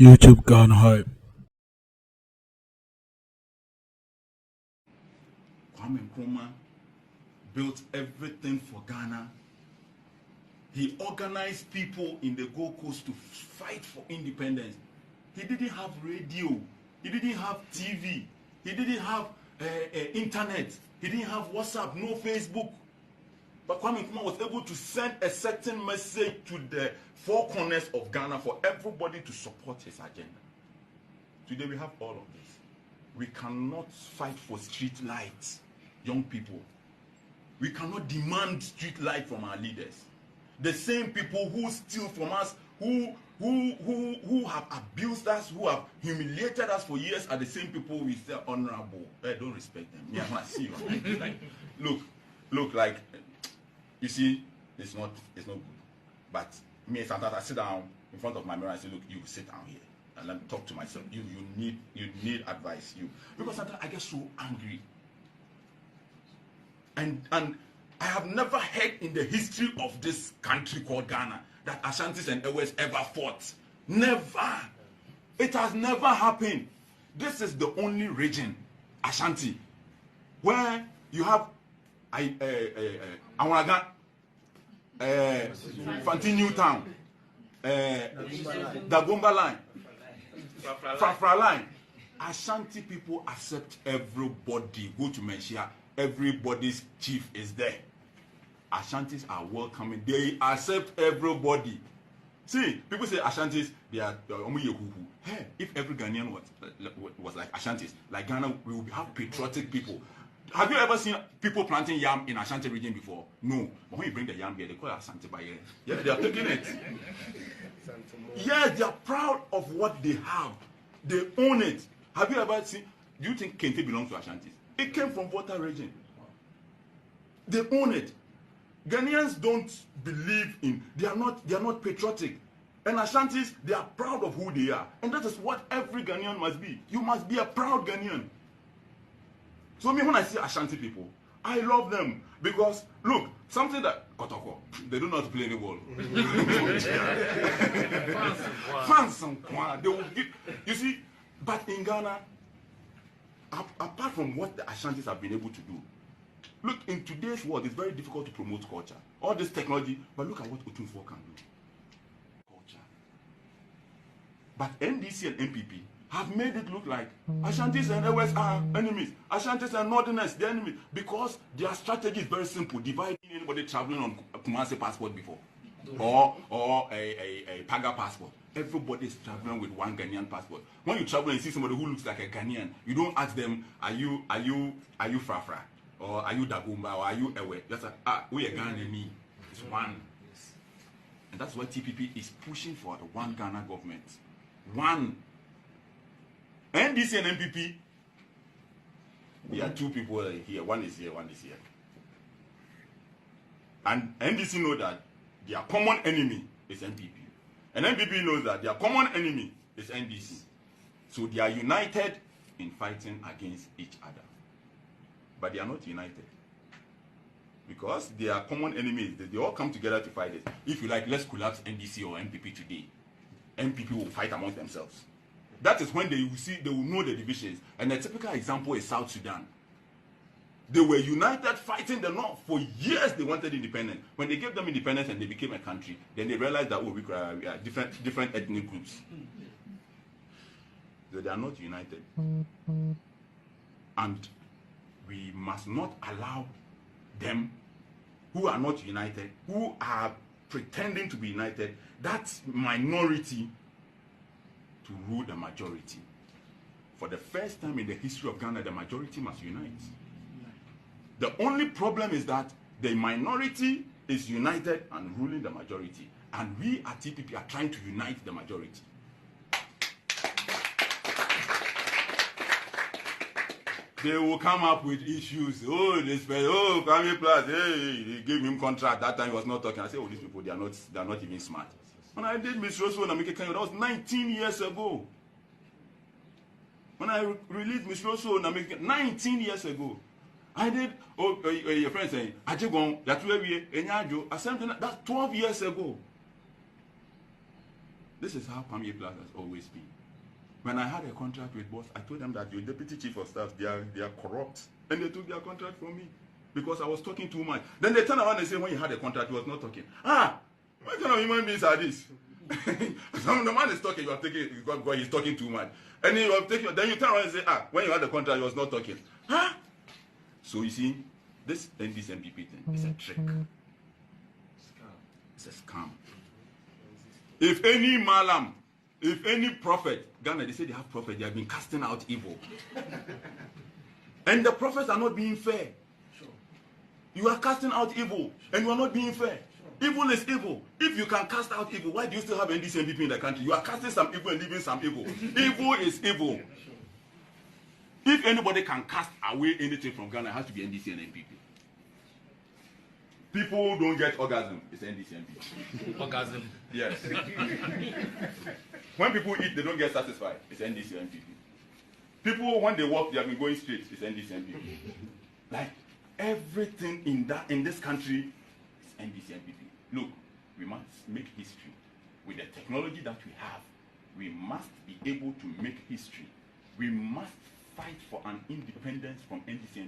YouTube gone hype. Kwame built everything for Ghana. He organized people in the Gold Coast to fight for independence. He didn't have radio. He didn't have TV. He didn't have internet. He didn't have WhatsApp, no Facebook. But Kwame Nkrumah was able to send a certain message to the four corners of Ghana for everybody to support his agenda. Today we have all of this. We cannot fight for street lights, young people. We cannot demand street light from our leaders. The same people who steal from us, who have abused us, who have humiliated us for years, are the same people we say honorable. I don't respect them. Yeah, I see you. Like, look, like, you see, it's not good. But me, sometimes I sit down in front of my mirror and say, look, you sit down here and let me talk to myself. You need advice. Because sometimes I get so angry. And I have never heard in the history of this country called Ghana that Ashantis and Ewes ever fought. Never. It has never happened. This is the only region, Ashanti, where you have Awaraga, Fanti Newtown, Dagomba line, Fafra line. Ashanti people accept everybody. Go to Menchia, everybody's chief is there. Ashantis are welcoming. They accept everybody. See, people say Ashantis, they are hey, if every Ghanaian was like Ashantis, like Ghana, we will have patriotic people. Have you ever seen people planting yam in Ashanti region before? No. But when you bring the yam here, they call it Ashanti by here. Yeah, they are taking it. Yeah, they are proud of what they have. They own it. Have you ever seen? Do you think Kente belongs to Ashantis? It came from Volta region. They own it. Ghanaians don't believe in, they are not patriotic. And Ashantis, they are proud of who they are. And that is what every Ghanaian must be. You must be a proud Ghanaian. So me, when I see Ashanti people, I love them. Because, look, something that, Kotoko, they don't know how to play any ball. Fans, they will give, you see, but in Ghana, apart from what the Ashantis have been able to do, look, in today's world, it's very difficult to promote culture. All this technology, but look at what Otunfo can do. Culture. But NDC and MPP have made it look like Ashantis and Ewes are enemies. Ashantis and Northerners, the enemies. Because their strategy is very simple. Dividing anybody traveling on a Kumasi passport before. Or a Paga passport. Everybody is traveling with one Ghanaian passport. When you travel and you see somebody who looks like a Ghanaian, you don't ask them, are you Frafra? Or are you Dagumba? Or are you Ewe? That's like, we are Ghanaian. It's one. And that's why TPP is pushing for the one Ghana government. One. NDC and MPP, there are two people here. One is here, one is here. And NDC know that their common enemy is MPP. And MPP knows that their common enemy is NDC. So they are united in fighting against each other. But they are not united. Because their common enemy is they all come together to fight it. If you like, let's collapse NDC or MPP today. MPP will fight among themselves. That is when they will know the divisions. And a typical example is South Sudan. They were united fighting the North. For years they wanted independence. When they gave them independence and they became a country, then they realized that we are different ethnic groups. So they are not united. And we must not allow them who are not united, who are pretending to be united, that minority to rule the majority. For the first time in the history of Ghana, the majority must unite. The only problem is that the minority is united and ruling the majority. And we at TPP are trying to unite the majority. They will come up with issues. Oh, this Kwame Plus, hey, they gave him contract. That time he was not talking. I said, oh, these people, they are not even smart. When I did Miss Rosso and Amike Kenya, that was 19 years ago. When I released Miss Rosso and Amike, 19 years ago. I did, your friend saying, Ajigon, that's where we are, that's 12 years ago. This is how Kwame Plus has always been. When I had a contract with boss, I told them that your deputy chief of staff, they are corrupt. And they took their contract from me because I was talking too much. Then they turn around and say, when you had a contract, you was not talking. What kind of human beings are this? The man is talking, you are taking because he's talking too much. And then you turn around and say, when you had the contract, you was not talking. So you see, this NDC-MPP thing is a trick. It's a scam. If any malam, if any prophet, Ghana, they say they have prophets, they have been casting out evil. And the prophets are not being fair. Sure. You are casting out evil, and you are not being fair. Sure. Evil is evil. If you can cast out evil, why do you still have NDC-MPP in the country? You are casting some evil and leaving some evil. Evil is evil. Sure. If anybody can cast away anything from Ghana, it has to be NDC and MPP. People don't get orgasm, it's NDC-MPP. Orgasm. Yes. When people eat, they don't get satisfied, it's NDC-MPP. People, when they walk, they have been going straight, it's NDC-MPP. Like, everything in this country is NDC-MPP. Look, we must make history. With the technology that we have, we must be able to make history. We must fight for an independence from NDC-MPP.